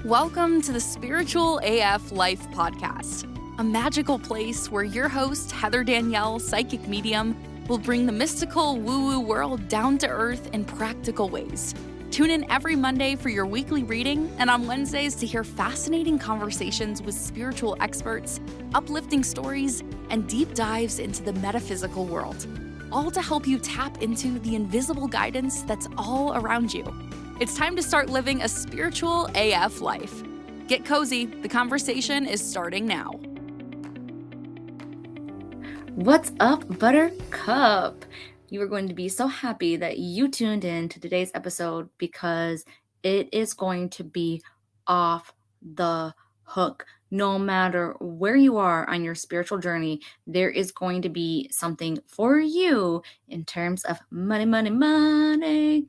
Welcome to the Spiritual AF Life podcast, a magical place where your host, Heather Danielle, psychic medium, will bring the mystical woo-woo world down to earth in practical ways. Tune in every Monday for your weekly reading and on Wednesdays to hear fascinating conversations with spiritual experts, uplifting stories, and deep dives into the metaphysical world, all to help you tap into the invisible guidance that's all around you. It's time to start living a spiritual AF life. Get cozy, the conversation is starting now. What's up, Buttercup? You are going to be so happy that you tuned in to today's episode because it is going to be off the hook. No matter where you are on your spiritual journey, there is going to be something for you in terms of money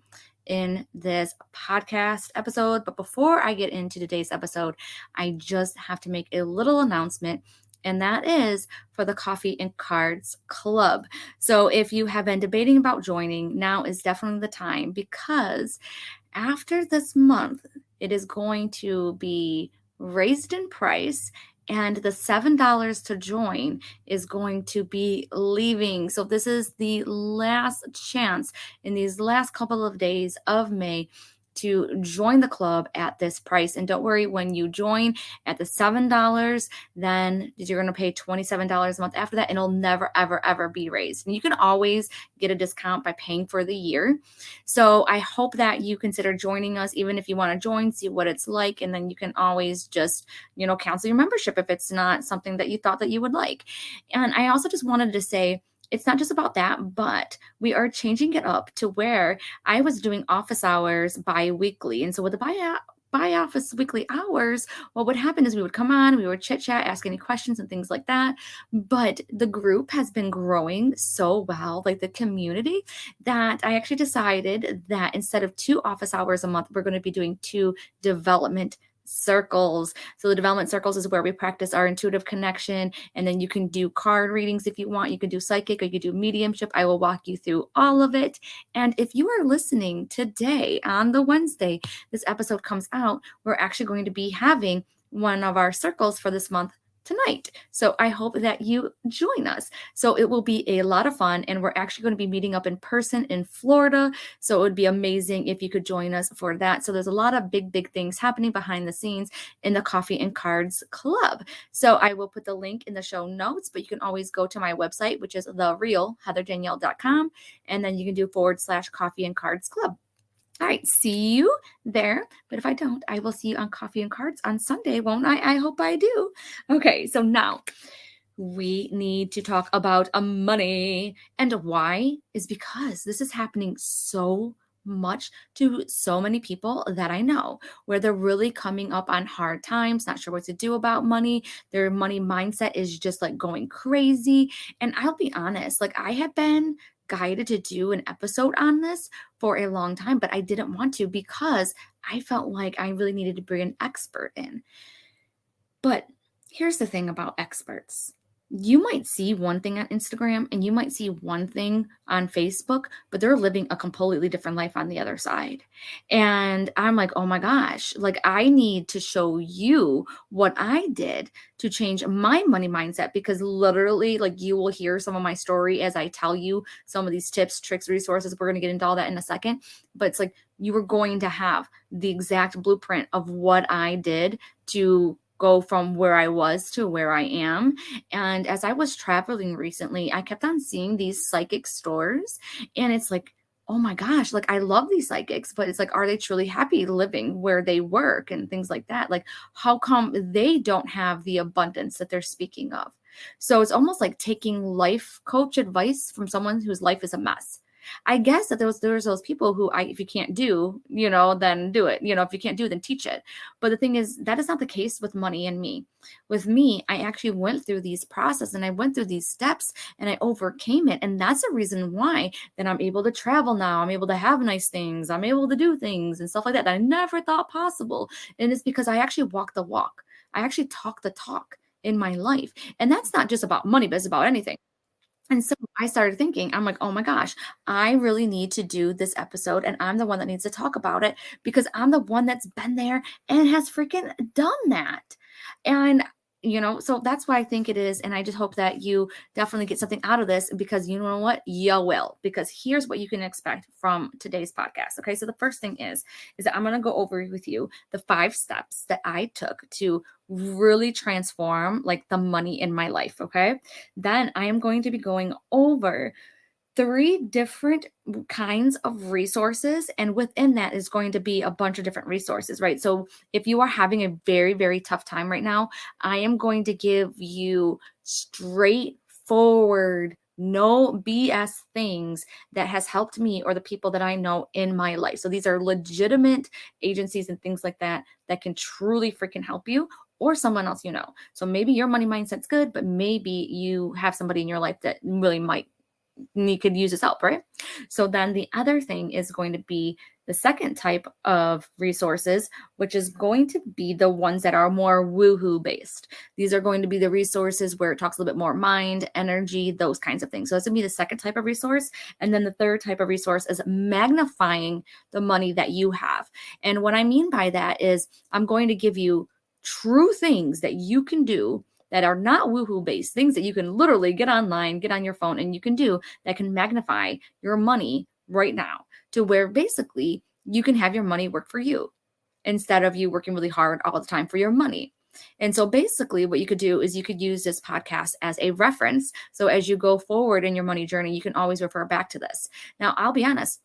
in this podcast episode. But before I get into today's episode, I just have to make a little announcement, and that is for the Coffee and Cards Club. So if you have been debating about joining, now is definitely the time, because after this month, it is going to be raised in price, and the $7 to join is going to be leaving. So this is the last chance in these last couple of days of May to join the club at this price. And don't worry, when you join at the $7, then you're going to pay $27 a month after that, and it'll never, ever, ever be raised. And you can always get a discount by paying for the year. So I hope that you consider joining us, even if you want to join, see what it's like, and then you can always just, cancel your membership if it's not something that you thought that you would like. And I also just wanted to say, it's not just about that, but we are changing it up to where I was doing office hours bi-weekly. And so with the by-office weekly hours, what would happen is we would come on, we would chit-chat, ask any questions and things like that. But the group has been growing so well, like the community, that I actually decided that instead of 2 office hours a month, we're going to be doing 2 development circles. So the development circles is where we practice our intuitive connection, and then you can do card readings if you want. You can do psychic, or you can do mediumship. I will walk you through all of it. And if you are listening today on the Wednesday this episode comes out, we're actually going to be having one of our circles for this month tonight. So I hope that you join us. So it will be a lot of fun, and we're actually going to be meeting up in person in Florida. So it would be amazing if you could join us for that. So there's a lot of big things happening behind the scenes in the Coffee and Cards Club. So I will put the link in the show notes, but you can always go to my website, which is therealheatherdanielle.com, and then you can do /Coffee and Cards Club. All right, see you there. But if I don't, I will see you on Coffee and Cards on Sunday, won't I? I hope I do. Okay, so now we need to talk about money. And why is because this is happening so much to so many people that I know, where they're really coming up on hard times, not sure what to do about money. Their money mindset is just like going crazy. And I'll be honest, like I have been guided to do an episode on this for a long time, but I didn't want to because I felt like I really needed to bring an expert in. But here's the thing about experts. You might see one thing on Instagram and you might see one thing on Facebook, but they're living a completely different life on the other side. And I'm like, oh my gosh, like I need to show you what I did to change my money mindset, because literally like you will hear some of my story as I tell you some of these tips, tricks, resources. We're going to get into all that in a second, but it's like you are going to have the exact blueprint of what I did to go from where I was to where I am. And as I was traveling recently, I kept on seeing these psychic stores, and it's like, oh my gosh, like I love these psychics, but it's like, are they truly happy living where they work and things like that? Like, how come they don't have the abundance that they're speaking of? So it's almost like taking life coach advice from someone whose life is a mess. I guess that there's those people who if you can't do, then do it. If you can't do, then teach it. But the thing is, that is not the case with money and me. With me, I actually went through these processes and I went through these steps and I overcame it. And that's the reason why then I'm able to travel now. I'm able to have nice things. I'm able to do things and stuff like that I never thought possible. And it's because I actually walk the walk. I actually talk the talk in my life. And that's not just about money, but it's about anything. And so I started thinking, I'm like, oh my gosh, I really need to do this episode. And I'm the one that needs to talk about it because I'm the one that's been there and has freaking done that. And, so that's why I think it is. And I just hope that you definitely get something out of this because you know what? You will. Because here's what you can expect from today's podcast. Okay. So the first thing is that I'm going to go over with you the 5 steps that I took to really transform like the money in my life. Okay. Then I am going to be going over 3 different kinds of resources. And within that is going to be a bunch of different resources, right? So if you are having a very, very tough time right now, I am going to give you straightforward, no BS things that has helped me or the people that I know in my life. So these are legitimate agencies and things like that that can truly freaking help you or someone else you know. So maybe your money mindset's good, but maybe you have somebody in your life that really might could use this help, right? So then the other thing is going to be the second type of resources, which is going to be the ones that are more woohoo based. These are going to be the resources where it talks a little bit more mind, energy, those kinds of things. So that's going to be the second type of resource. And then the third type of resource is magnifying the money that you have. And what I mean by that is I'm going to give you true things that you can do that are not woohoo based, things that you can literally get online, get on your phone, and you can do that can magnify your money right now to where basically you can have your money work for you instead of you working really hard all the time for your money. And so basically what you could do is you could use this podcast as a reference. So as you go forward in your money journey, you can always refer back to this. Now, I'll be honest,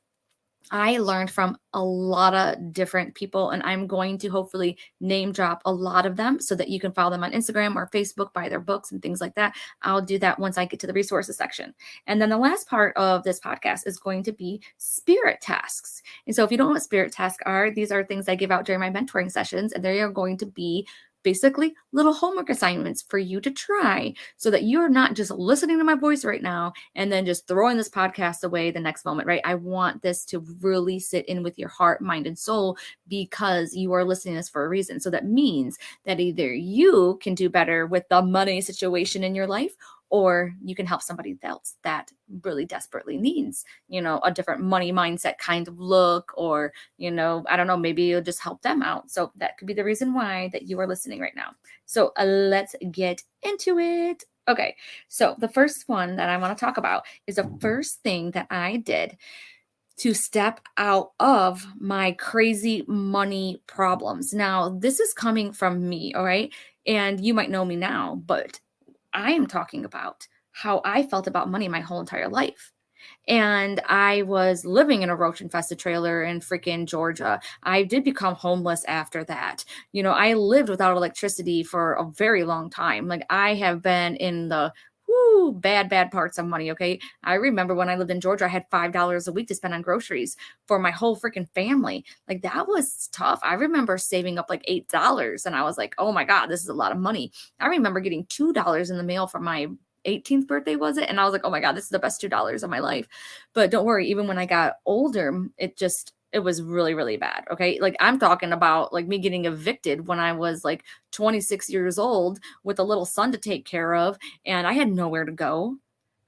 I learned from a lot of different people, and I'm going to hopefully name drop a lot of them so that you can follow them on Instagram or Facebook, buy their books and things like that. I'll do that once I get to the resources section. And then the last part of this podcast is going to be spirit tasks. And so if you don't know what spirit tasks are, these are things I give out during my mentoring sessions, and they are going to be basically little homework assignments for you to try so that you're not just listening to my voice right now and then just throwing this podcast away the next moment, right? I want this to really sit in with your heart, mind, and soul because you are listening to this for a reason. So that means that either you can do better with the money situation in your life or you can help somebody else that really desperately needs, a different money mindset kind of look, or, I don't know, maybe you'll just help them out. So that could be the reason why that you are listening right now. So let's get into it. Okay, so the first one that I want to talk about is the first thing that I did to step out of my crazy money problems. Now, this is coming from me, all right? And you might know me now, but I am talking about how I felt about money my whole entire life. And I was living in a roach infested trailer in freaking Georgia. I did become homeless after that. I lived without electricity for a very long time. Like, I have been in the bad parts of money. Okay. I remember when I lived in Georgia, I had $5 a week to spend on groceries for my whole freaking family. Like, that was tough. I remember saving up like $8 and I was like, oh my God, this is a lot of money. I remember getting $2 in the mail for my 18th birthday, was it? And I was like, oh my God, this is the best $2 of my life. But don't worry, even when I got older, it was really, really bad. Okay. Like, I'm talking about like me getting evicted when I was like 26 years old with a little son to take care of. And I had nowhere to go.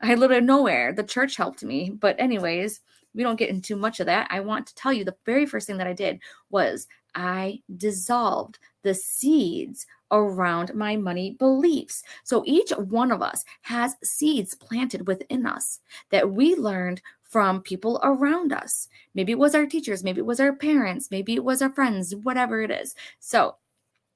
I had literally nowhere. The church helped me. But anyways, we don't get into much of that. I want to tell you the very first thing that I did was I dissolved the seeds around my money beliefs. So each one of us has seeds planted within us that we learned from people around us. Maybe it was our teachers, maybe it was our parents, maybe it was our friends, whatever it is. So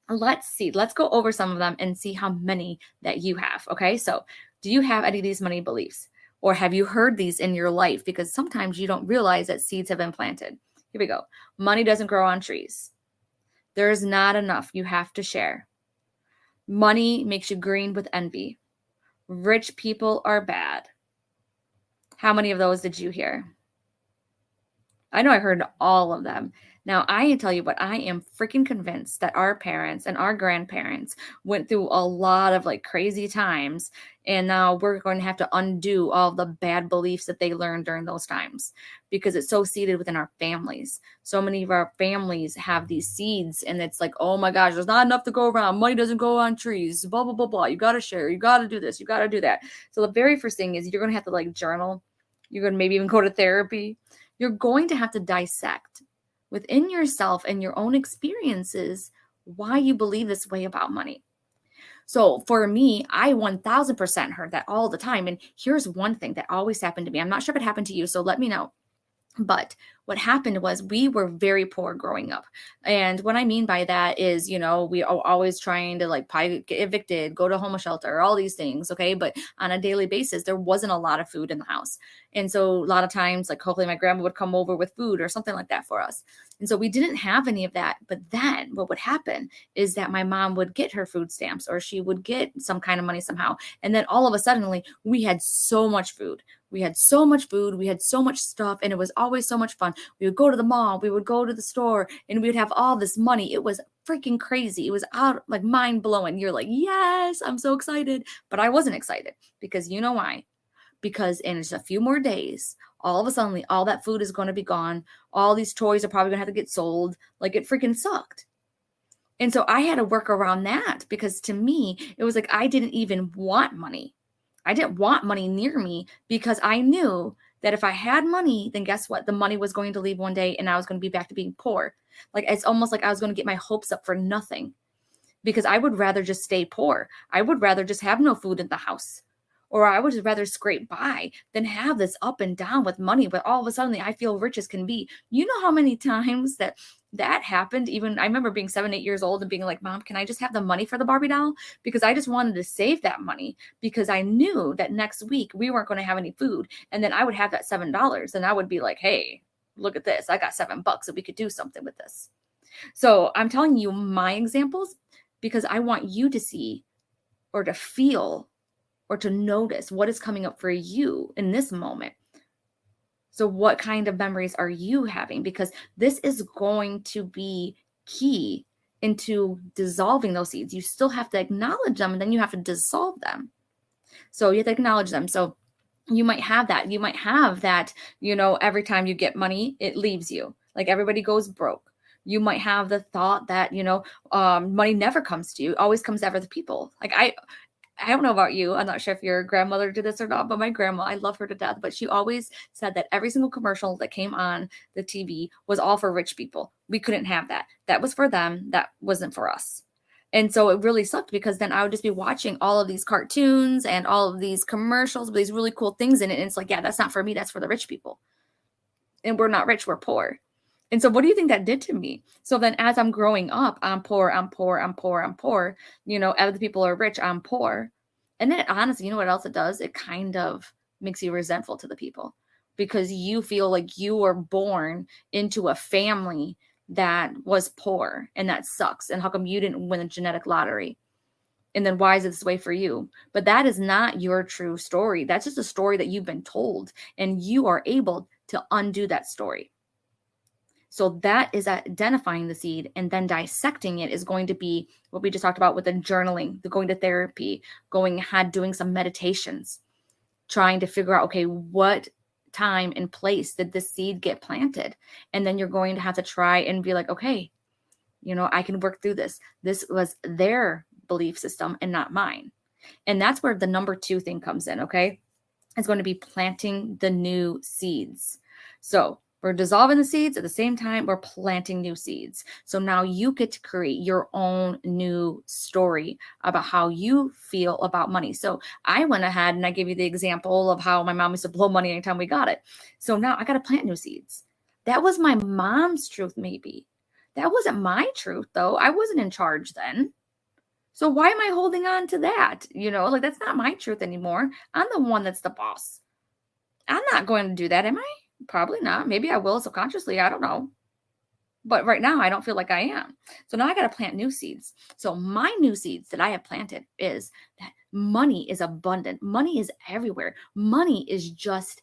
let's see. Let's go over some of them and see how many that you have. Okay. So do you have any of these money beliefs? Or have you heard these in your life? Because sometimes you don't realize that seeds have been planted. Here we go. Money doesn't grow on trees. There's not enough. You have to share. Money makes you green with envy. Rich people are bad. How many of those did you hear? I know I heard all of them. Now, I tell you what, I am freaking convinced that our parents and our grandparents went through a lot of like crazy times, and now we're going to have to undo all the bad beliefs that they learned during those times because it's so seated within our families. So many of our families have these seeds, and it's like, oh my gosh, there's not enough to go around. Money doesn't go on trees, blah, blah, blah, blah. You got to share. You got to do this. You got to do that. So the very first thing is you're going to have to like journal. You're going to maybe even go to therapy. You're going to have to dissect within yourself and your own experiences why you believe this way about money. So for me, I 1000% heard that all the time. And here's one thing that always happened to me. I'm not sure if it happened to you, so let me know. But what happened was we were very poor growing up. And what I mean by that is, we are always trying to like get evicted, go to homeless shelter, all these things. Okay. But on a daily basis, there wasn't a lot of food in the house. And so a lot of times, like hopefully my grandma would come over with food or something like that for us. And so we didn't have any of that. But then what would happen is that my mom would get her food stamps or she would get some kind of money somehow. And then all of a sudden, we had so much food. We had so much food. We had so much stuff. And it was always so much fun. We would go to the mall. We would go to the store and we would have all this money. It was freaking crazy. It was out like mind blowing. You're like, yes, I'm so excited. But I wasn't excited because you know why? Because in just a few more days, all of a sudden, all that food is going to be gone. All these toys are probably going to have to get sold. Like it freaking sucked. And so I had to work around that because to me, it was like I didn't even want money. I didn't want money near me because I knew that if I had money, then guess what? The money was going to leave one day and I was going to be back to being poor. Like it's almost like I was going to get my hopes up for nothing because I would rather just stay poor. I would rather just have no food in the house. Or I would rather scrape by than have this up and down with money. But all of a sudden, I feel rich as can be. You know how many times that happened? Even I remember being 7, 8 years old and being like, Mom, can I just have the money for the Barbie doll? Because I just wanted to save that money because I knew that next week we weren't going to have any food. And then I would have that $7 and I would be like, hey, look at this. I got $7 and we could do something with this. So I'm telling you my examples because I want you to see or to feel or to notice what is coming up for you in this moment. So what kind of memories are you having? Because this is going to be key into dissolving those seeds. You still have to acknowledge them and then you have to dissolve them. So you have to acknowledge them. So you might have that. You might have that, every time you get money, it leaves you. Like everybody goes broke. You might have the thought that, money never comes to you. It always comes to other people. Like I don't know about you. I'm not sure if your grandmother did this or not, but my grandma, I love her to death. But she always said that every single commercial that came on the TV was all for rich people. We couldn't have that. That was for them. That wasn't for us. And so it really sucked because then I would just be watching all of these cartoons and all of these commercials with these really cool things in it. And it's like, yeah, that's not for me. That's for the rich people. And we're not rich. We're poor. And so what do you think that did to me? So then as I'm growing up, I'm poor, I'm poor, I'm poor, I'm poor. Other people are rich, I'm poor. And then honestly, you know what else it does? It kind of makes you resentful to the people because you feel like you were born into a family that was poor and that sucks. And how come you didn't win the genetic lottery? And then why is it this way for you? But that is not your true story. That's just a story that you've been told and you are able to undo that story. So that is identifying the seed and then dissecting it is going to be what we just talked about with the journaling, the going to therapy, going ahead, doing some meditations, trying to figure out, okay, what time and place did this seed get planted? And then you're going to have to try and be like, okay, I can work through this. This was their belief system and not mine. And that's where the number 2 thing comes in, okay? It's going to be planting the new seeds. So we're dissolving the seeds at the same time we're planting new seeds. So now you get to create your own new story about how you feel about money. So I went ahead and I gave you the example of how my mom used to blow money anytime we got it. So now I got to plant new seeds. That was my mom's truth, maybe. That wasn't my truth, though. I wasn't in charge then. So why am I holding on to that? That's not my truth anymore. I'm the one that's the boss. I'm not going to do that, am I? Probably not. Maybe I will subconsciously. I don't know. But right now, I don't feel like I am. So now I got to plant new seeds. So my new seeds that I have planted is that money is abundant. Money is everywhere. Money is just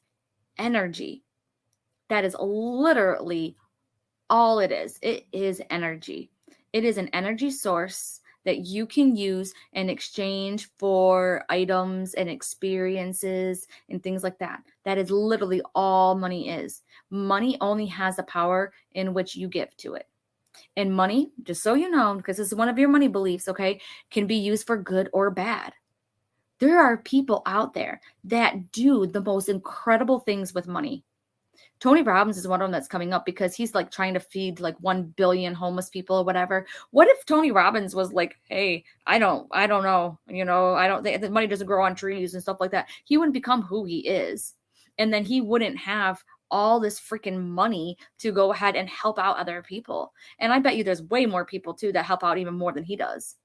energy that is literally all it is energy. It is an energy source that you can use in exchange for items and experiences and things like that. That is literally all money is. Money only has the power in which you give to it. And money, just so you know, because this is one of your money beliefs, okay, can be used for good or bad. There are people out there that do the most incredible things with money. Tony Robbins is one of them that's coming up because he's like trying to feed like 1 billion homeless people or whatever. What if Tony Robbins was like, hey, I don't know, I don't think the money doesn't grow on trees and stuff like that. He wouldn't become who he is. And then he wouldn't have all this freaking money to go ahead and help out other people. And I bet you there's way more people too that help out even more than he does.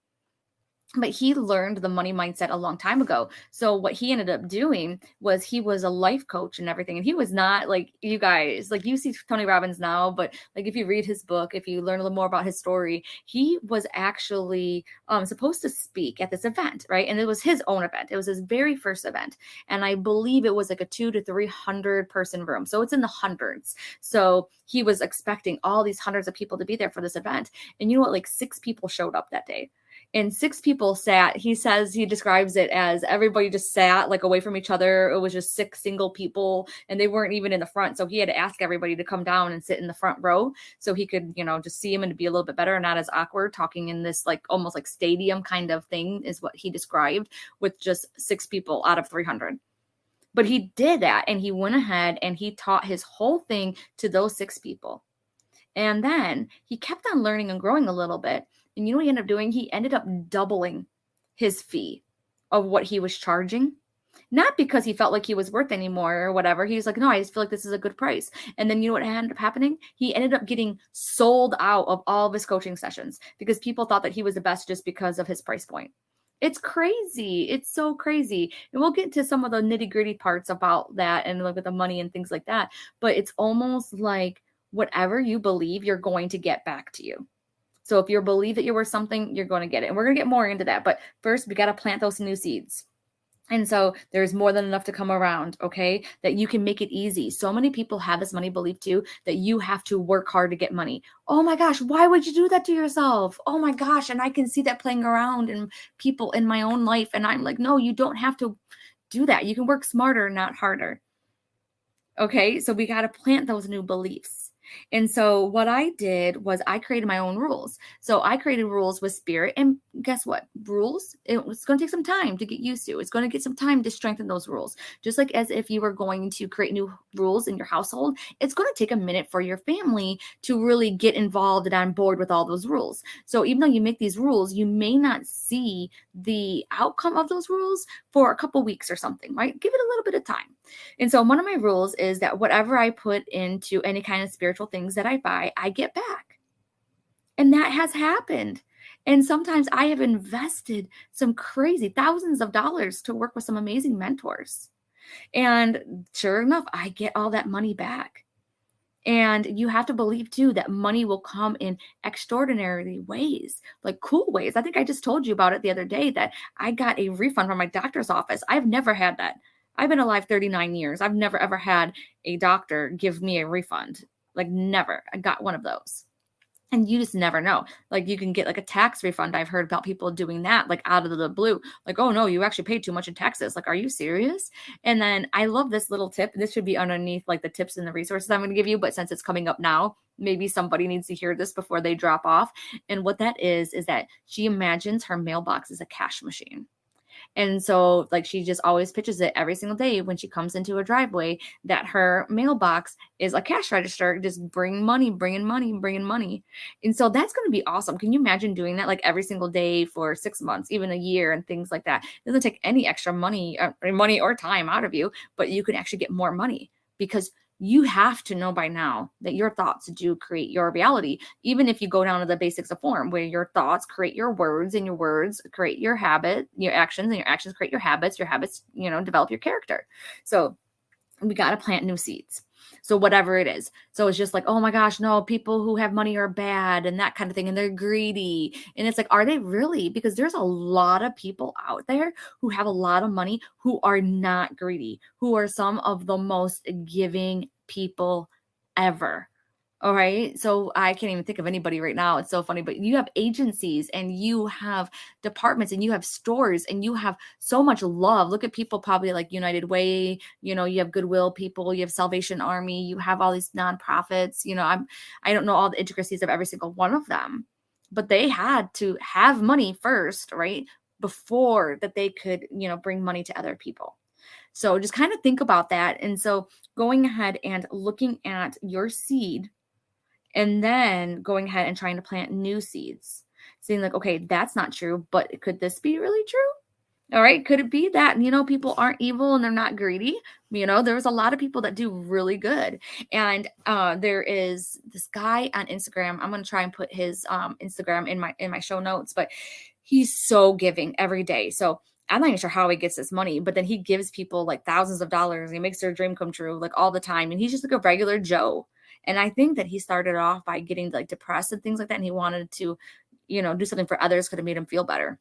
But he learned the money mindset a long time ago. So what he ended up doing was he was a life coach and everything. And he was not like you guys, like you see Tony Robbins now, but like if you read his book, if you learn a little more about his story, he was actually supposed to speak at this event, right? And it was his own event. It was his very first event. And I believe it was like a 200 to 300 person room. So it's in the hundreds. So he was expecting all these hundreds of people to be there for this event. And you know what? Like 6 people showed up that day. And 6 people sat. He says, he describes it as everybody just sat like away from each other. It was just 6 single people and they weren't even in the front. So he had to ask everybody to come down and sit in the front row so he could, just see him and be a little bit better and not as awkward talking in this like almost like stadium kind of thing is what he described with just 6 people out of 300. But he did that and he went ahead and he taught his whole thing to those 6 people. And then he kept on learning and growing a little bit. And you know what he ended up doing? He ended up doubling his fee of what he was charging. Not because he felt like he was worth any more or whatever. He was like, no, I just feel like this is a good price. And then you know what ended up happening? He ended up getting sold out of all of his coaching sessions because people thought that he was the best just because of his price point. It's crazy. It's so crazy. And we'll get to some of the nitty-gritty parts about that and look at the money and things like that. But it's almost like whatever you believe, you're going to get back to you. So if you believe that you're worth something, you're going to get it. And we're going to get more into that. But first, we got to plant those new seeds. And so there's more than enough to come around, okay, that you can make it easy. So many people have this money belief too, that you have to work hard to get money. Oh my gosh, why would you do that to yourself? Oh my gosh. And I can see that playing around in people in my own life. And I'm like, no, you don't have to do that. You can work smarter, not harder. Okay, so we got to plant those new beliefs. And so what I did was I created my own rules. So I created rules with spirit. And guess what? Rules, it's going to take some time to get used to. It's going to get some time to strengthen those rules. Just like as if you were going to create new rules in your household, it's going to take a minute for your family to really get involved and on board with all those rules. So even though you make these rules, you may not see the outcome of those rules for a couple weeks or something, right? Give it a little bit of time. And so one of my rules is that whatever I put into any kind of spiritual things that I buy, I get back. And that has happened. And sometimes I have invested some crazy thousands of dollars to work with some amazing mentors. And sure enough, I get all that money back. And you have to believe too that money will come in extraordinary ways, like cool ways. I think I just told you about it the other day that I got a refund from my doctor's office. I've never had that. I've been alive 39 years. I've never ever had a doctor give me a refund. Like never. I got one of those. And you just never know. Like you can get like a tax refund. I've heard about people doing that like out of the blue. Like, oh no, you actually paid too much in taxes. Like, are you serious? And then I love this little tip. This should be underneath like the tips and the resources I'm going to give you. But since it's coming up now, maybe somebody needs to hear this before they drop off. And what that is that she imagines her mailbox is a cash machine. And so like she just always pitches it every single day when she comes into a driveway that her mailbox is a cash register, just bringing money. And so that's going to be awesome. Can you imagine doing that like every single day for 6 months, even a year and things like that? It doesn't take any extra money or time out of you, but you can actually get more money because you have to know by now that your thoughts do create your reality. Even if you go down to the basics of form where your thoughts create your words and your words create your habit, your actions and your actions create your habits, develop your character. So we got to plant new seeds. So whatever it is. So it's just like, oh my gosh, no, people who have money are bad and that kind of thing. And they're greedy. And it's like, are they really? Because there's a lot of people out there who have a lot of money who are not greedy, who are some of the most giving people ever. All right. So I can't even think of anybody right now. It's so funny, but you have agencies and you have departments and you have stores and you have so much love. Look at people probably like United Way, you know, you have Goodwill people, you have Salvation Army, you have all these nonprofits, you know, I don't know all the intricacies of every single one of them, but they had to have money first, right? Before that they could, you know, bring money to other people. So just kind of think about that. And so going ahead and looking at your seed and then going ahead and trying to plant new seeds, saying like, okay, that's not true, but could this be really true? All right. Could it be that, you know, people aren't evil and they're not greedy? You know, there's a lot of people that do really good. And there is this guy on Instagram. I'm going to try and put his Instagram in my show notes, but he's so giving every day. So I'm not even sure how he gets this money, but then he gives people like thousands of dollars. And he makes their dream come true like all the time. And he's just like a regular Joe. And I think that he started off by getting like depressed and things like that. And he wanted to, you know, do something for others because it made him feel better.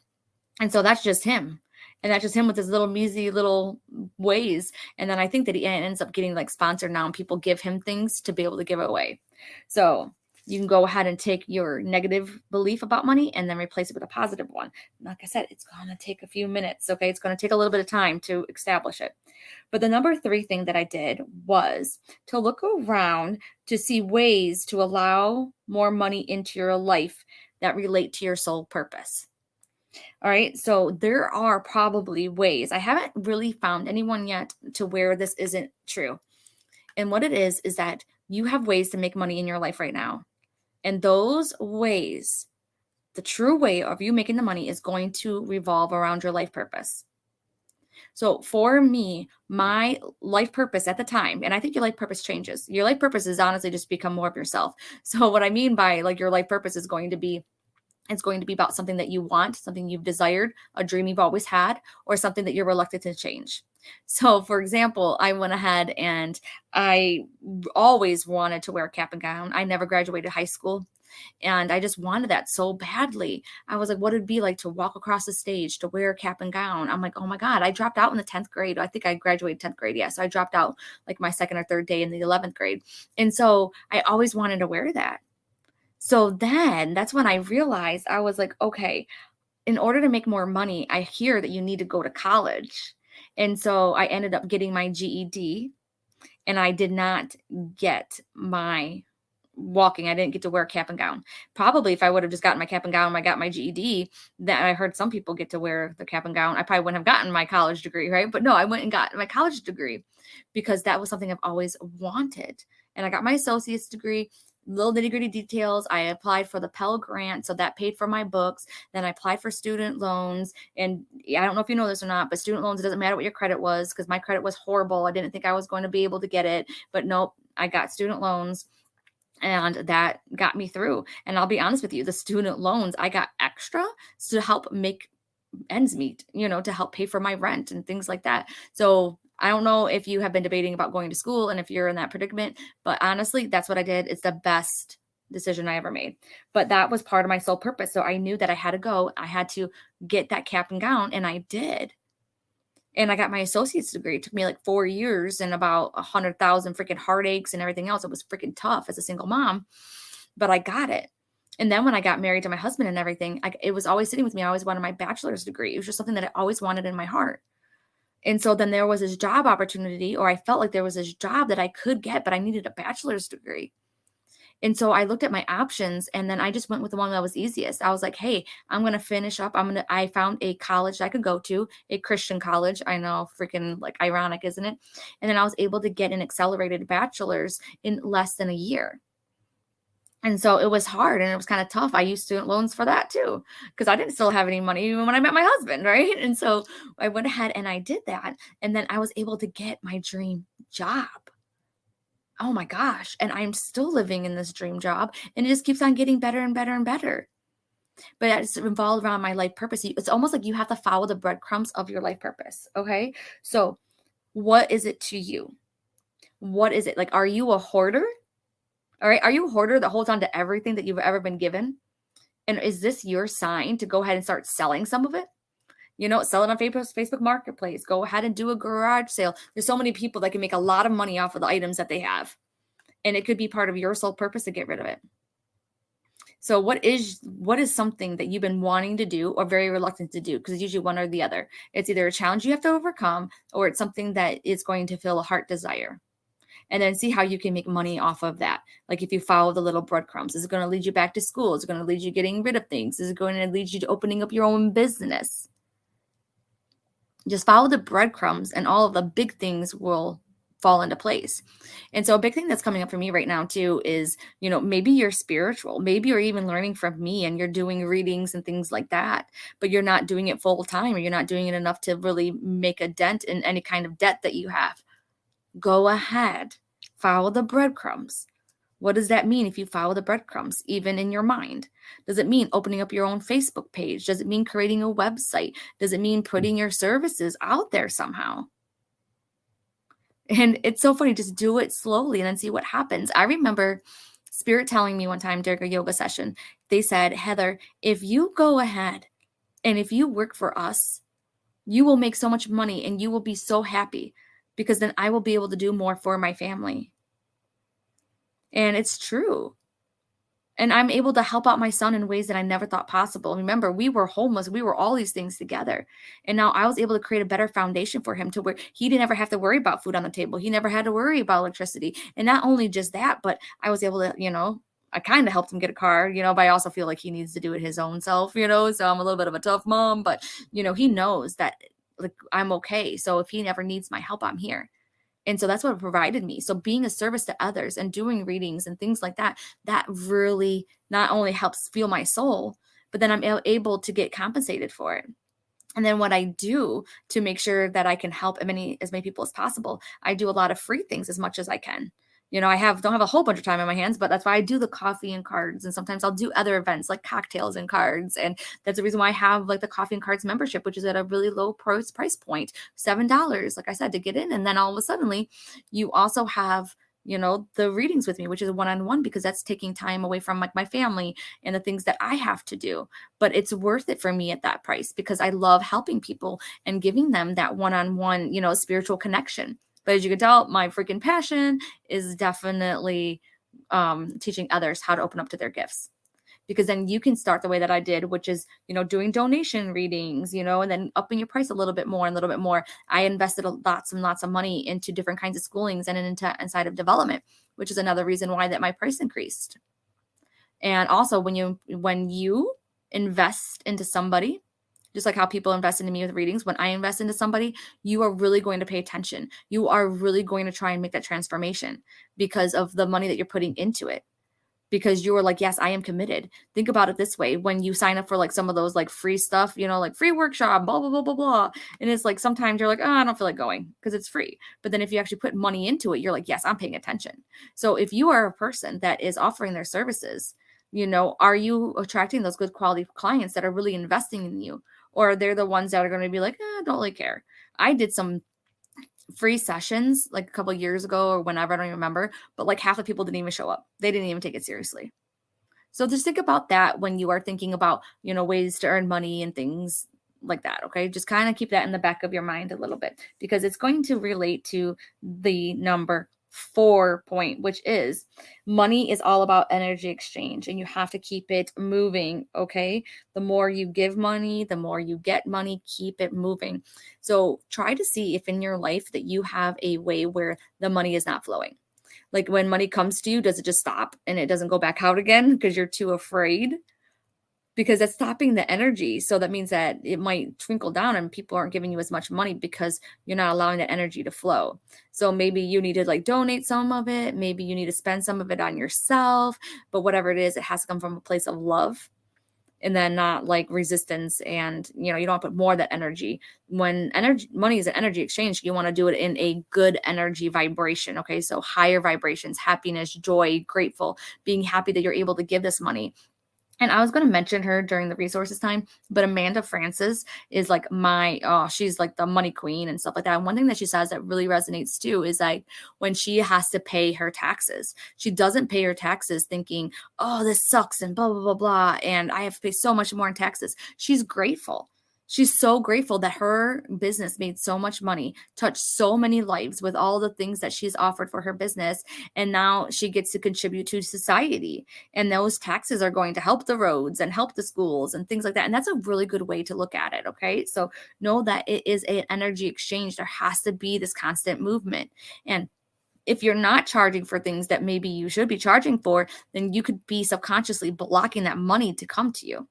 And so that's just him. And that's just him with his little measly little ways. And then I think that he ends up getting like sponsored now and people give him things to be able to give it away. So you can go ahead and take your negative belief about money and then replace it with a positive one. Like I said, it's going to take a few minutes. Okay. It's going to take a little bit of time to establish it. But the number 3 thing that I did was to look around to see ways to allow more money into your life that relate to your soul purpose. All right. So there are probably ways. I haven't really found anyone yet to where this isn't true. And what it is that you have ways to make money in your life right now. And those ways, the true way of you making the money is going to revolve around your life purpose. So for me, my life purpose at the time, and I think your life purpose changes. Your life purpose is honestly just become more of yourself. So what I mean by like your life purpose is going to be, it's going to be about something that you want, something you've desired, a dream you've always had, or something that you're reluctant to change. So, for example, I went ahead and I always wanted to wear a cap and gown. I never graduated high school. And I just wanted that so badly. I was like, what it'd be like to walk across the stage, to wear a cap and gown. I'm like, oh my God, I dropped out in the 10th grade. I think I graduated 10th grade. Yeah. So I dropped out like my second or third day in the 11th grade. And so I always wanted to wear that. So then that's when I realized I was like, okay, in order to make more money, I hear that you need to go to college. And so I ended up getting my GED and I did not get my walking. I didn't get to wear a cap and gown. Probably if I would have just gotten my cap and gown, I got my GED, then I heard some people get to wear the cap and gown. I probably wouldn't have gotten my college degree, right? But no, I went and got my college degree because that was something I've always wanted. And I got my associate's degree. Little nitty gritty details. I applied for the Pell Grant, so that paid for my books. Then I applied for student loans. And I don't know if you know this or not, but student loans, it doesn't matter what your credit was because my credit was horrible. I didn't think I was going to be able to get it, but nope, I got student loans. And that got me through. And I'll be honest with you, the student loans, I got extra to help make ends meet, to help pay for my rent and things like that. So I don't know if you have been debating about going to school and if you're in that predicament, but honestly, that's what I did. It's the best decision I ever made. But that was part of my sole purpose. So I knew that I had to go. I had to get that cap and gown, and I did. And I got my associate's degree. It took me like 4 years and about 100,000 freaking heartaches and everything else. It was freaking tough as a single mom, but I got it. And then when I got married to my husband and everything, it was always sitting with me. I always wanted my bachelor's degree. It was just something that I always wanted in my heart. And so then there was this job opportunity, or I felt like there was this job that I could get, but I needed a bachelor's degree. And so I looked at my options and then I just went with the one that was easiest. I was like, hey, I'm going to finish up. I found a college that I could go to, a Christian college. I know, freaking like ironic, isn't it? And then I was able to get an accelerated bachelor's in less than a year. And so it was hard and it was kind of tough. I used student loans for that too, because I didn't still have any money even when I met my husband, right? And so I went ahead and I did that. And then I was able to get my dream job. Oh my gosh. And I'm still living in this dream job and it just keeps on getting better and better and better. But it's involved around my life purpose. It's almost like you have to follow the breadcrumbs of your life purpose. Okay. So what is it to you? What is it? Like, are you a hoarder? All right. Are you a hoarder that holds on to everything that you've ever been given? And is this your sign to go ahead and start selling some of it? Sell it on Facebook Marketplace. Go ahead and do a garage sale. There's so many people that can make a lot of money off of the items that they have. And it could be part of your sole purpose to get rid of it. So what is something that you've been wanting to do or very reluctant to do? Because it's usually one or the other. It's either a challenge you have to overcome, or it's something that is going to fill a heart desire. And then see how you can make money off of that. Like if you follow the little breadcrumbs, is it going to lead you back to school? Is it going to lead you getting rid of things? Is it going to lead you to opening up your own business? Just follow the breadcrumbs and all of the big things will fall into place. And so a big thing that's coming up for me right now too is, maybe you're spiritual, maybe you're even learning from me and you're doing readings and things like that, but you're not doing it full time, or you're not doing it enough to really make a dent in any kind of debt that you have. Go ahead, follow the breadcrumbs. What does that mean if you follow the breadcrumbs, even in your mind? Does it mean opening up your own Facebook page? Does it mean creating a website? Does it mean putting your services out there somehow? And it's so funny, just do it slowly and then see what happens. I remember Spirit telling me one time during a yoga session, they said, Heather, if you go ahead and if you work for us, you will make so much money and you will be so happy, because then I will be able to do more for my family. And it's true. And I'm able to help out my son in ways that I never thought possible. Remember, we were homeless. We were all these things together. And now I was able to create a better foundation for him to where he didn't ever have to worry about food on the table. He never had to worry about electricity. And not only just that, but I was able to, I kind of helped him get a car, but I also feel like he needs to do it his own self, so I'm a little bit of a tough mom, but, he knows that like I'm okay. So if he never needs my help, I'm here. And so that's what it provided me. So being a service to others and doing readings and things like that, that really not only helps fuel my soul, but then I'm able to get compensated for it. And then what I do to make sure that I can help as many people as possible, I do a lot of free things as much as I can. I don't have a whole bunch of time on my hands, but that's why I do the coffee and cards. And sometimes I'll do other events like cocktails and cards. And that's the reason why I have like the coffee and cards membership, which is at a really low price point, $7, like I said, to get in. And then all of a sudden you also have, the readings with me, which is one-on-one, because that's taking time away from like my family and the things that I have to do. But it's worth it for me at that price, because I love helping people and giving them that one-on-one, spiritual connection. But as you can tell, my freaking passion is definitely teaching others how to open up to their gifts. Because then you can start the way that I did, which is, doing donation readings, and then upping your price a little bit more and a little bit more. I invested lots and lots of money into different kinds of schoolings and inside of development, which is another reason why that my price increased. And also when you invest into somebody, just like how people invest into me with readings, when I invest into somebody, you are really going to pay attention. You are really going to try and make that transformation because of the money that you're putting into it. Because you were like, yes, I am committed. Think about it this way. When you sign up for like some of those like free stuff, like free workshop, blah, blah, blah, blah, blah. And it's like, sometimes you're like, oh, I don't feel like going because it's free. But then if you actually put money into it, you're like, yes, I'm paying attention. So if you are a person that is offering their services, are you attracting those good quality clients that are really investing in you? Or they're the ones that are going to be like, I don't really care. I did some free sessions like a couple of years ago or whenever, I don't even remember, but like half the people didn't even show up. They didn't even take it seriously. So just think about that when you are thinking about, ways to earn money and things like that. Okay. Just kind of keep that in the back of your mind a little bit, because it's going to relate to the number 4 point, which is money is all about energy exchange, and you have to keep it moving. Okay. The more you give money, the more you get money. Keep it moving. So try to see if in your life that you have a way where the money is not flowing. Like when money comes to you, does it just stop and it doesn't go back out again because you're too afraid? Because that's stopping the energy. So that means that it might trickle down and people aren't giving you as much money because you're not allowing that energy to flow. So maybe you need to like donate some of it. Maybe you need to spend some of it on yourself, but whatever it is, it has to come from a place of love and then not like resistance. And, you don't want to put more of that energy. When money is an energy exchange, you want to do it in a good energy vibration. Okay. So higher vibrations, happiness, joy, grateful, being happy that you're able to give this money. And I was going to mention her during the resources time, but Amanda Francis is like she's like the money queen and stuff like that. And one thing that she says that really resonates too is like when she has to pay her taxes, she doesn't pay her taxes thinking, oh, this sucks and blah, blah, blah, blah. And I have to pay so much more in taxes. She's grateful. She's so grateful that her business made so much money, touched so many lives with all the things that she's offered for her business. And now she gets to contribute to society. And those taxes are going to help the roads and help the schools and things like that. And that's a really good way to look at it. Okay. So know that it is an energy exchange. There has to be this constant movement. And if you're not charging for things that maybe you should be charging for, then you could be subconsciously blocking that money to come to you.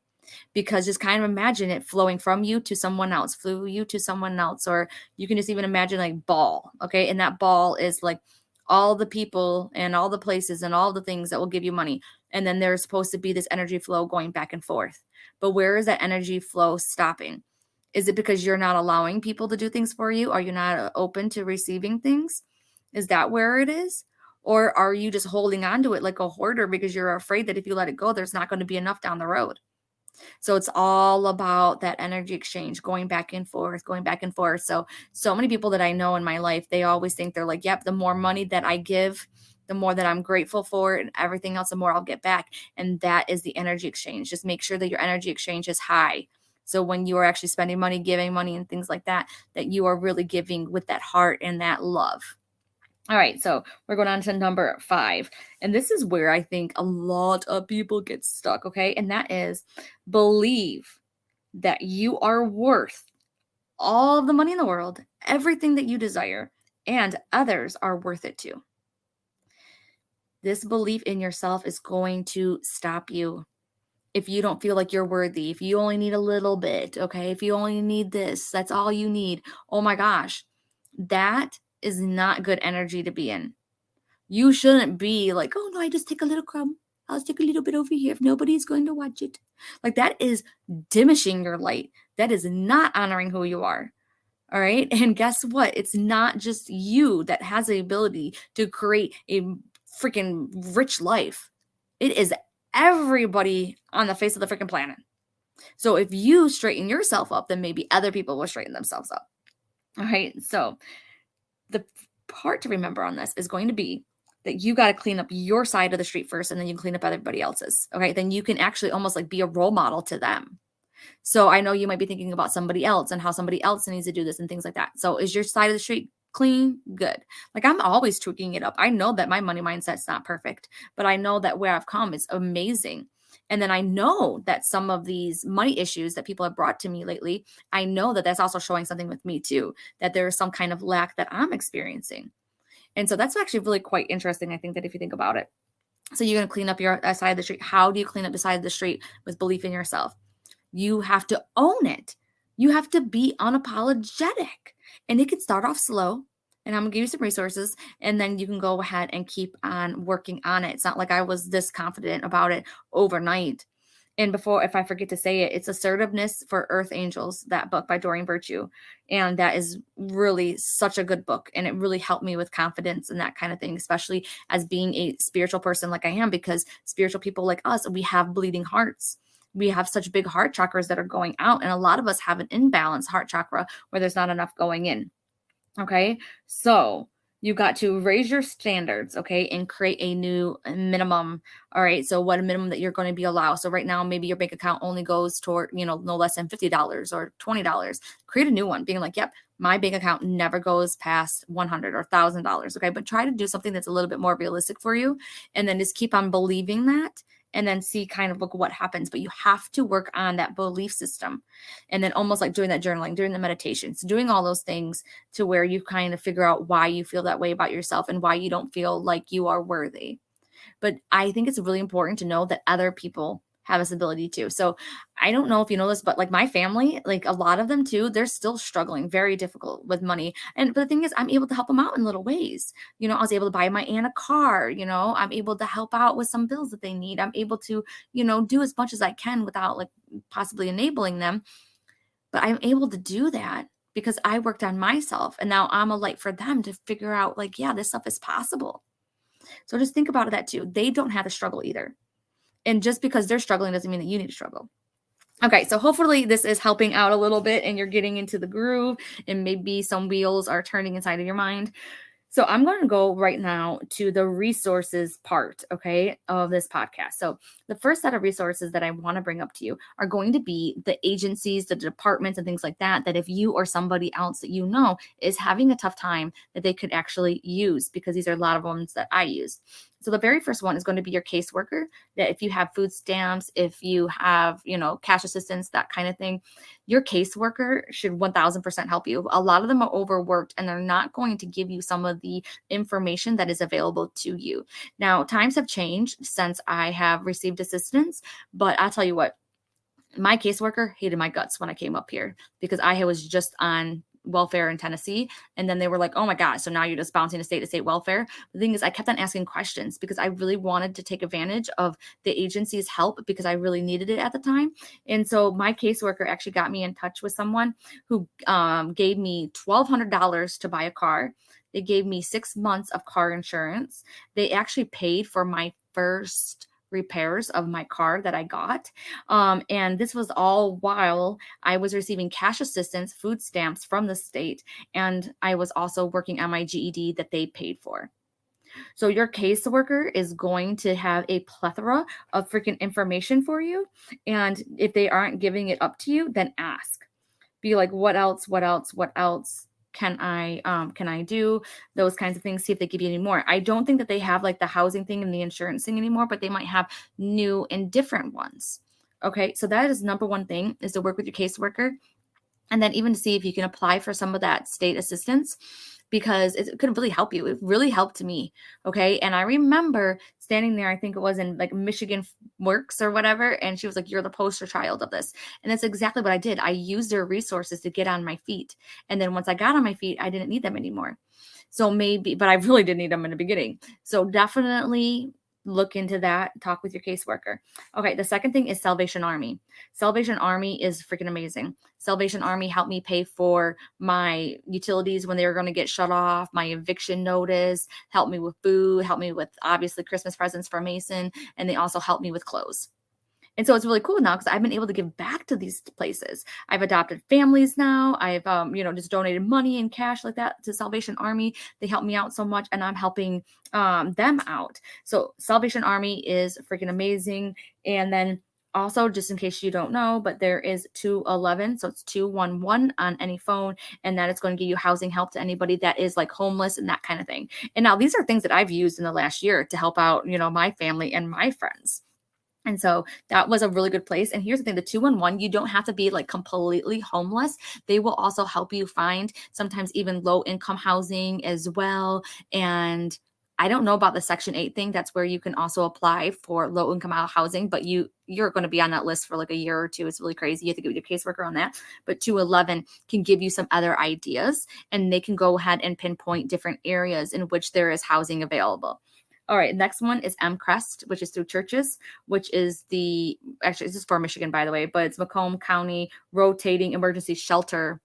Because just kind of imagine it flowing from you to someone else, flew you to someone else, or you can just even imagine like ball, okay? And that ball is like all the people and all the places and all the things that will give you money. And then there's supposed to be this energy flow going back and forth. But where is that energy flow stopping? Is it because you're not allowing people to do things for you? Are you not open to receiving things? Is that where it is? Or are you just holding on to it like a hoarder because you're afraid that if you let it go, there's not going to be enough down the road? So it's all about that energy exchange, going back and forth, going back and forth. So many people that I know in my life, they always think they're like, yep, the more money that I give, the more that I'm grateful for and everything else, the more I'll get back. And that is the energy exchange. Just make sure that your energy exchange is high. So when you are actually spending money, giving money and things like that, that you are really giving with that heart and that love. All right, so we're going on to number 5. And this is where I think a lot of people get stuck, okay? And that is believe that you are worth all of the money in the world, everything that you desire, and others are worth it too. This belief in yourself is going to stop you if you don't feel like you're worthy, if you only need a little bit, okay? If you only need this, that's all you need. Oh my gosh, that is not good energy to be in. You shouldn't be like, oh no, I just take a little crumb. I'll just take a little bit over here if nobody's going to watch it. Like that is diminishing your light. That is not honoring who you are. All right. And guess what? It's not just you that has the ability to create a freaking rich life. It is everybody on the face of the freaking planet. So if you straighten yourself up, then maybe other people will straighten themselves up. All right. So the part to remember on this is going to be that you got to clean up your side of the street first, and then you can clean up everybody else's. Okay. Then you can actually almost like be a role model to them. So I know you might be thinking about somebody else and how somebody else needs to do this and things like that. So is your side of the street clean? Good. Like I'm always tweaking it up. I know that my money mindset's not perfect, but I know that where I've come is amazing. And then I know that some of these money issues that people have brought to me lately, I know that that's also showing something with me too, that there is some kind of lack that I'm experiencing. And so that's actually really quite interesting, I think, that if you think about it. So you're going to clean up your side of the street. How do you clean up the side of the street? With belief in yourself. You have to own it. You have to be unapologetic. And it can start off slow. And I'm going to give you some resources. And then you can go ahead and keep on working on it. It's not like I was this confident about it overnight. And before, if I forget to say it, it's Assertiveness for Earth Angels, that book by Doreen Virtue. And that is really such a good book. And it really helped me with confidence and that kind of thing, especially as being a spiritual person like I am, because spiritual people like us, we have bleeding hearts. We have such big heart chakras that are going out. And a lot of us have an imbalanced heart chakra where there's not enough going in. Okay. So you got to raise your standards, okay, and create a new minimum. All right. So what a minimum that you're going to be allowed. So right now, maybe your bank account only goes toward, no less than $50 or $20. Create a new one, being like, yep, my bank account never goes past $100 or $1,000. Okay. But try to do something that's a little bit more realistic for you. And then just keep on believing that. And then see kind of look what happens. But you have to work on that belief system. And then almost like doing that journaling, doing the meditations, doing all those things to where you kind of figure out why you feel that way about yourself and why you don't feel like you are worthy. But I think it's really important to know that other people have this ability too. So I don't know if you know this, but like my family, like a lot of them too, they're still struggling, very difficult with money. But the thing is, I'm able to help them out in little ways. I was able to buy my aunt a car, I'm able to help out with some bills that they need. I'm able to, do as much as I can without like possibly enabling them. But I'm able to do that because I worked on myself, and now I'm a light for them to figure out like, yeah, this stuff is possible. So just think about that too. They don't have to struggle either. And just because they're struggling doesn't mean that you need to struggle. Okay, so hopefully this is helping out a little bit and you're getting into the groove and maybe some wheels are turning inside of your mind. So I'm going to go right now to the resources part, okay, of this podcast. So the first set of resources that I want to bring up to you are going to be the agencies, the departments, and things like that, that if you or somebody else that you know is having a tough time, that they could actually use, because these are a lot of ones that I use. So the very first one is going to be your caseworker, that if you have food stamps, if you have, cash assistance, that kind of thing, your caseworker should 1000% help you. A lot of them are overworked and they're not going to give you some of the information that is available to you. Now, times have changed since I have received assistance, but I'll tell you what, my caseworker hated my guts when I came up here, because I was just on welfare in Tennessee. And then they were like, oh my God, so now you're just bouncing to state welfare. The thing is, I kept on asking questions because I really wanted to take advantage of the agency's help, because I really needed it at the time. And so my caseworker actually got me in touch with someone who gave me $1,200 to buy a car. They gave me 6 months of car insurance. They actually paid for my first repairs of my car that I got. And this was all while I was receiving cash assistance, food stamps from the state, and I was also working on my GED that they paid for. So your caseworker is going to have a plethora of freaking information for you. And if they aren't giving it up to you, then ask. Be like, what else? What else? What else? Can I do those kinds of things? See if they give you any more. I don't think that they have like the housing thing and the insurance thing anymore, but they might have new and different ones. Okay, so that is number one thing, is to work with your caseworker, and then even to see if you can apply for some of that state assistance, because it could really help you. It really helped me. Okay. And I remember standing there, I think it was in like Michigan Works or whatever. And she was like, you're the poster child of this. And that's exactly what I did. I used their resources to get on my feet. And then once I got on my feet, I didn't need them anymore. So maybe, but I really didn't need them in the beginning. So definitely look into that. Talk with your caseworker. Okay. The second thing is Salvation Army. Salvation Army is freaking amazing. Salvation Army helped me pay for my utilities when they were going to get shut off, my eviction notice, helped me with food, helped me with obviously Christmas presents for Mason, and they also helped me with clothes. And so it's really cool now because I've been able to give back to these places. I've adopted families now. I've, just donated money and cash like that to Salvation Army. They help me out so much, and I'm helping them out. So Salvation Army is freaking amazing. And then also, just in case you don't know, but there is 211. So it's 211 on any phone. And that is going to give you housing help to anybody that is like homeless and that kind of thing. And now these are things that I've used in the last year to help out, my family and my friends. And so that was a really good place. And here's the thing, the 211, you don't have to be like completely homeless. They will also help you find sometimes even low income housing as well. And I don't know about the Section 8 thing. That's where you can also apply for low income housing, but you're going to be on that list for like a year or two. It's really crazy. You have to get with your caseworker on that. But 211 can give you some other ideas, and they can go ahead and pinpoint different areas in which there is housing available. All right, next one is MCREST, which is through churches, which is actually, this is for Michigan, by the way, but it's Macomb County Rotating Emergency Shelter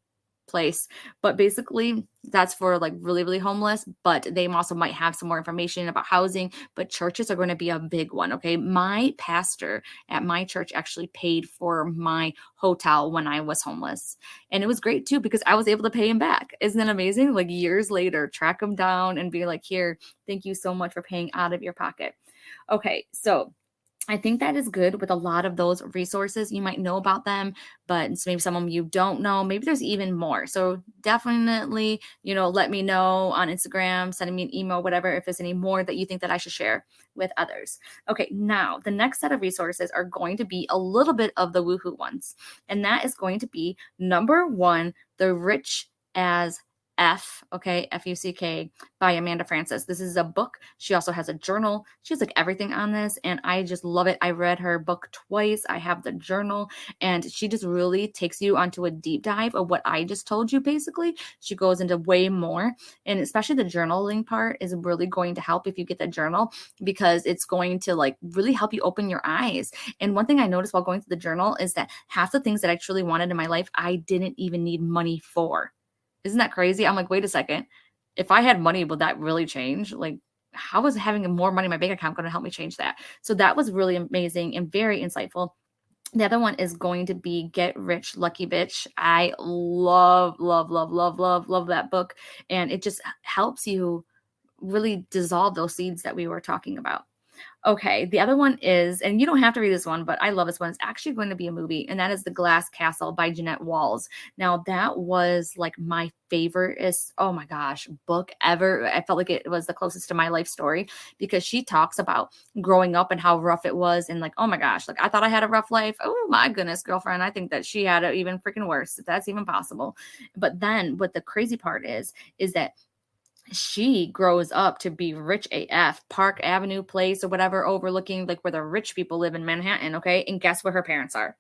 place. But basically, that's for like really, really homeless, but they also might have some more information about housing, but churches are going to be a big one. Okay. My pastor at my church actually paid for my hotel when I was homeless. And it was great too, because I was able to pay him back. Isn't that amazing? Like years later, track him down and be like, here, thank you so much for paying out of your pocket. Okay. So I think that is good with a lot of those resources. You might know about them, but maybe some of them you don't know. Maybe there's even more. So definitely, let me know on Instagram, sending me an email, whatever, if there's any more that you think that I should share with others. Okay, now the next set of resources are going to be a little bit of the woohoo ones. And that is going to be number one, the Rich as F, okay, F-U-C-K, by Amanda Frances. This is a book. She also has a journal. She has like everything on this, and I just love it. I read her book twice. I have the journal, and she just really takes you onto a deep dive of what I just told you, basically. She goes into way more, and especially the journaling part is really going to help if you get the journal, because it's going to like really help you open your eyes. And one thing I noticed while going through the journal is that half the things that I truly wanted in my life, I didn't even need money for. Isn't that crazy? I'm like, wait a second. If I had money, would that really change? Like, how is having more money in my bank account going to help me change that? So that was really amazing and very insightful. The other one is going to be Get Rich, Lucky Bitch. I love, love, love, love, love, love that book. And it just helps you really dissolve those seeds that we were talking about. Okay, the other one is, and you don't have to read this one, but I love this one. It's actually going to be a movie, and that is The Glass Castle by Jeanette Walls. Now, that was like my favorite, oh my gosh, book ever. I felt like it was the closest to my life story because she talks about growing up and how rough it was. And like, oh my gosh, like I thought I had a rough life. Oh my goodness, girlfriend. I think that she had it even freaking worse, if that's even possible. But then what the crazy part is that she grows up to be rich AF, Park Avenue place or whatever, overlooking like where the rich people live in Manhattan. Okay. And guess where her parents are?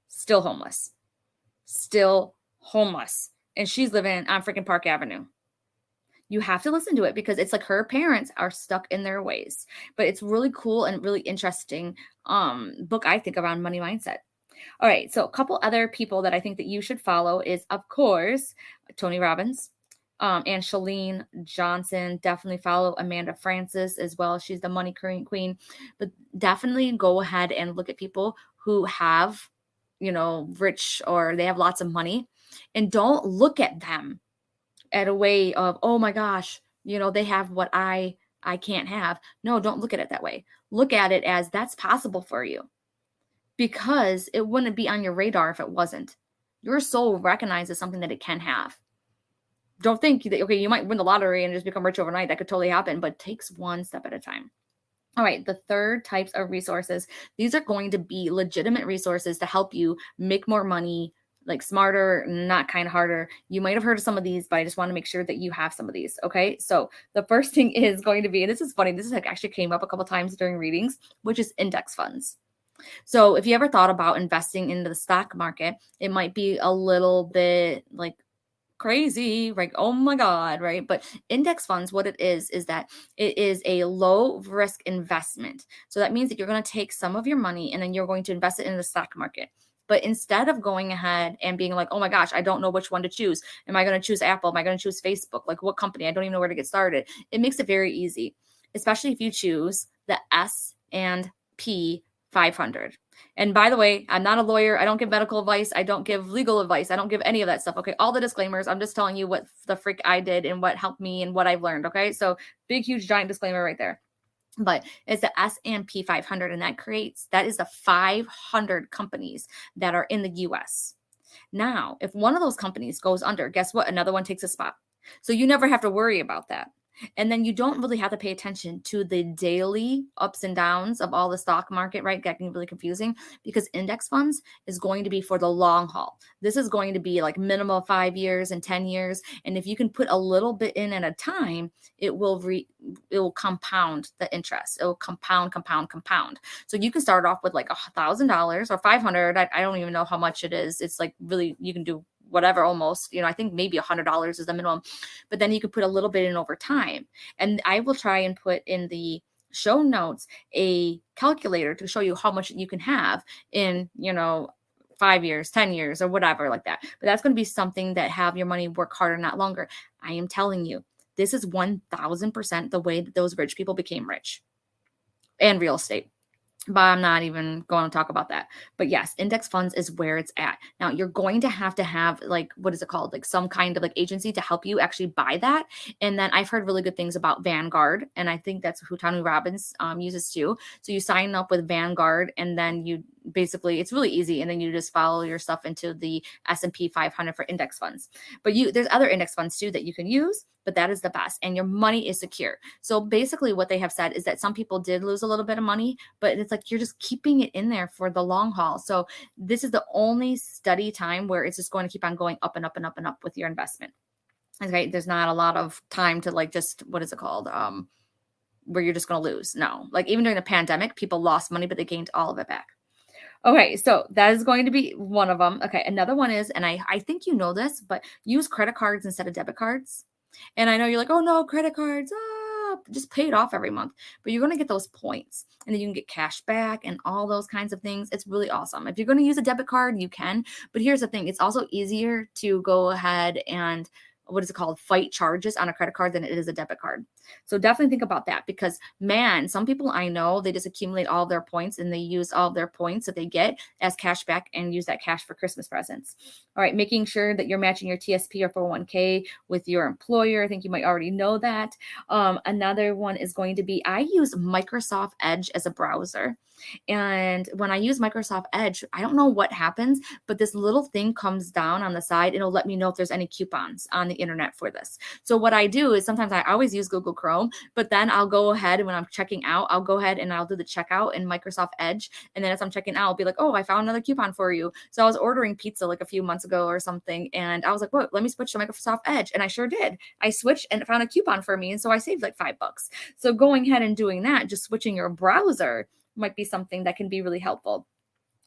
Still homeless. Still homeless. And she's living on freaking Park Avenue. You have to listen to it because it's like her parents are stuck in their ways. But it's really cool and really interesting book, I think, around money mindset. All right. So a couple other people that I think that you should follow is, of course, Tony Robbins. And Chalene Johnson. Definitely follow Amanda Francis as well. She's the money queen. But definitely go ahead and look at people who have, rich, or they have lots of money, and don't look at them at a way of, oh my gosh, they have what I can't have. No, don't look at it that way. Look at it as that's possible for you, because it wouldn't be on your radar if it wasn't. Your soul recognizes something that it can have. Don't think that, okay, you might win the lottery and just become rich overnight. That could totally happen, but it takes one step at a time. All right, the third types of resources, these are going to be legitimate resources to help you make more money, like smarter, not kind of harder. You might have heard of some of these, but I just want to make sure that you have some of these. Okay, so the first thing is going to be, and this is funny, this is like actually came up a couple times during readings, which is index funds. So if you ever thought about investing into the stock market, it might be a little bit like crazy, like, oh my God, right? But index funds, what it is that it is a low risk investment. So that means that you're going to take some of your money and then you're going to invest it in the stock market. But instead of going ahead and being like, oh my gosh, I don't know which one to choose. Am I going to choose Apple? Am I going to choose Facebook? Like what company? I don't even know where to get started. It makes it very easy, especially if you choose the S&P 500. And by the way, I'm not a lawyer. I don't give medical advice. I don't give legal advice. I don't give any of that stuff. Okay. All the disclaimers. I'm just telling you what the frick I did and what helped me and what I've learned. Okay. So big, huge, giant disclaimer right there. But it's the S&P 500, and that is the 500 companies that are in the US. Now, if one of those companies goes under, guess what? Another one takes a spot. So you never have to worry about that. And then you don't really have to pay attention to the daily ups and downs of all the stock market, right? That can be really confusing because index funds is going to be for the long haul. This is going to be like minimum 5 years and 10 years. And if you can put a little bit in at a time, it will compound the interest. It will compound. So you can start off with like $1,000 or 500. I don't even know how much it is. It's like really, you can do whatever, almost, I think maybe $100 is the minimum, but then you could put a little bit in over time. And I will try and put in the show notes a calculator to show you how much you can have in, 5 years, 10 years, or whatever like that. But that's going to be something that have your money work harder, not longer. I am telling you, this is 1000% the way that those rich people became rich, and real estate. But I'm not even going to talk about that. But yes, index funds is where it's at. Now you're going to have like, what is it called? Like some kind of like agency to help you actually buy that. And then I've heard really good things about Vanguard. And I think that's who Tony Robbins uses too. So you sign up with Vanguard and then you basically, it's really easy. And then you just follow your stuff into the S&P 500 for index funds. But there's other index funds too that you can use, but that is the best. And your money is secure. So basically what they have said is that some people did lose a little bit of money, but it's like you're just keeping it in there for the long haul. So this is the only steady time where it's just going to keep on going up and up and up and up with your investment. Okay. There's not a lot of time to like just, what is it called? Where you're just going to lose. No, like even during the pandemic, people lost money, but they gained all of it back. Okay, so that is going to be one of them. Okay, another one is, and I think you know this, but use credit cards instead of debit cards. And I know you're like, oh no, credit cards, just pay it off every month. But you're going to get those points, and then you can get cash back and all those kinds of things. It's really awesome. If you're going to use a debit card, you can. But here's the thing. It's also easier to go ahead and what is it called, fight charges on a credit card than it is a debit card. So definitely think about that, because man, some people I know, they just accumulate all their points and they use all their points that they get as cash back and use that cash for Christmas presents. All right, making sure that you're matching your TSP or 401k with your employer. I think you might already know that. Another one is going to be, I use Microsoft Edge as a browser. And when I use Microsoft Edge, I don't know what happens, but this little thing comes down on the side. It'll let me know if there's any coupons on the internet for this. So what I do is sometimes I always use Google Chrome, but then I'll go ahead and when I'm checking out, I'll go ahead and I'll do the checkout in Microsoft Edge. And then as I'm checking out, I'll be like, oh, I found another coupon for you. So I was ordering pizza like a few months ago or something. And I was like, what, let me switch to Microsoft Edge. And I sure did. I switched and found a coupon for me. And so I saved like $5. So going ahead and doing that, just switching your browser might be something that can be really helpful.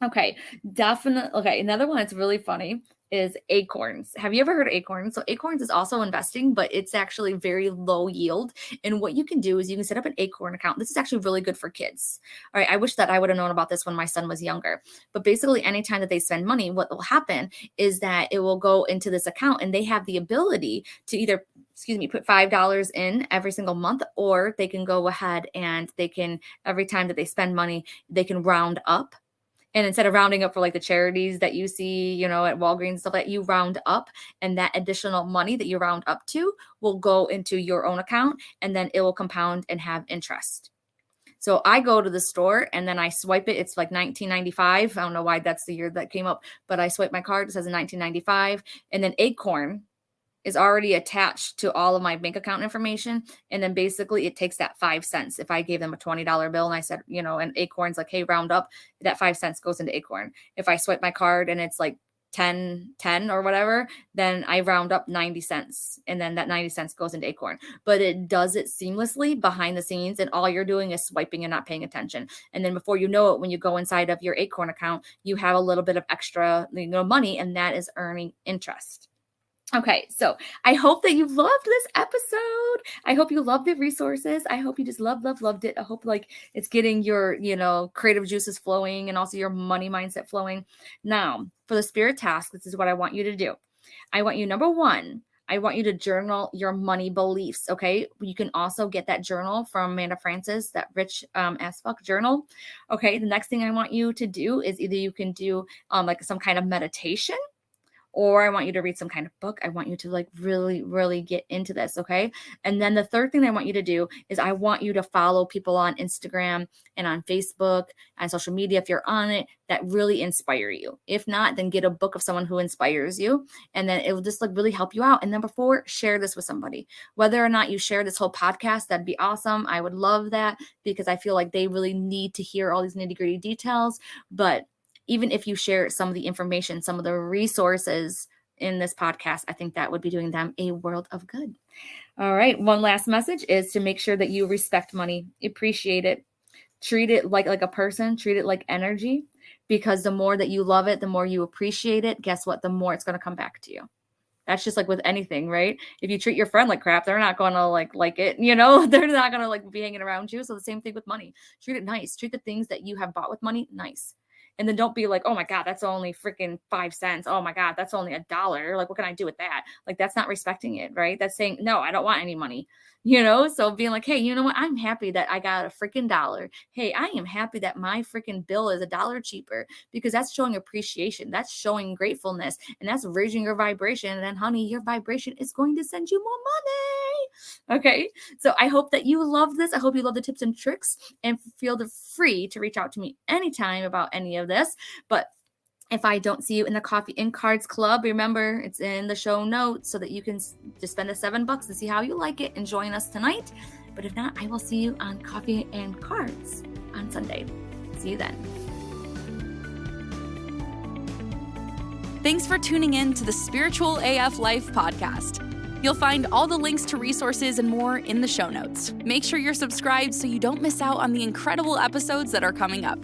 Okay, definitely. Okay, another one that's really funny is Acorns. Have you ever heard of Acorns? So Acorns is also investing, but it's actually very low yield. And what you can do is you can set up an Acorn account. This is actually really good for kids. All right, I wish that I would have known about this when my son was younger. But basically, anytime that they spend money, what will happen is that it will go into this account and they have the ability to either put $5 in every single month, or they can go ahead and they can, every time that they spend money, they can round up. And instead of rounding up for like the charities that you see, at Walgreens and stuff like that, you round up, and that additional money that you round up to will go into your own account, and then it will compound and have interest. So I go to the store and then I swipe it. It's like $19.95. I don't know why that's the year that came up, but I swipe my card. It says $19.95, and then Acorn is already attached to all of my bank account information. And then basically it takes that 5 cents. If I gave them a $20 bill and I said, and Acorn's like, hey, round up, that 5 cents goes into Acorn. If I swipe my card and it's like 10 or whatever, then I round up 90 cents. And then that 90 cents goes into Acorn. But it does it seamlessly behind the scenes. And all you're doing is swiping and not paying attention. And then before you know it, when you go inside of your Acorn account, you have a little bit of extra money, and that is earning interest. Okay, so I hope that you loved this episode. I hope you loved the resources. I hope you just loved it. I hope like it's getting your, creative juices flowing and also your money mindset flowing. Now, for the spirit task, this is what I want you to do. I want you, number one, I want you to journal your money beliefs, okay? You can also get that journal from Amanda Francis, that Rich as Fuck journal. Okay, the next thing I want you to do is either you can do like some kind of meditation, or I want you to read some kind of book. I want you to like really, really get into this, okay? And then the third thing I want you to do is I want you to follow people on Instagram and on Facebook and social media, if you're on it, that really inspire you. If not, then get a book of someone who inspires you, and then it will just like really help you out. And number 4, share this with somebody. Whether or not you share this whole podcast, that'd be awesome. I would love that, because I feel like they really need to hear all these nitty-gritty details. But even if you share some of the information, some of the resources in this podcast, I think that would be doing them a world of good. All right. One last message is to make sure that you respect money, appreciate it, treat it like a person, treat it like energy, because the more that you love it, the more you appreciate it, guess what? The more it's going to come back to you. That's just like with anything, right? If you treat your friend like crap, they're not going to like it, they're not going to like be hanging around you. So the same thing with money. Treat it nice. Treat the things that you have bought with money nice. And then don't be like, oh my God, that's only freaking 5 cents. Oh my God, that's only $1. Like, what can I do with that? Like, that's not respecting it, right? That's saying, no, I don't want any money, So being like, hey, you know what? I'm happy that I got a freaking $1. Hey, I am happy that my freaking bill is $1 cheaper, because that's showing appreciation. That's showing gratefulness, and that's raising your vibration. And then, honey, your vibration is going to send you more money. Okay. So I hope that you love this. I hope you love the tips and tricks, and feel free to reach out to me anytime about any of this. But if I don't see you in the Coffee and Cards Club, remember, it's in the show notes so that you can just spend the $7 and see how you like it and join us tonight. But if not, I will see you on Coffee and Cards on Sunday. See you then. Thanks for tuning in to the Spiritual AF Life podcast. You'll find all the links to resources and more in the show notes. Make sure you're subscribed so you don't miss out on the incredible episodes that are coming up.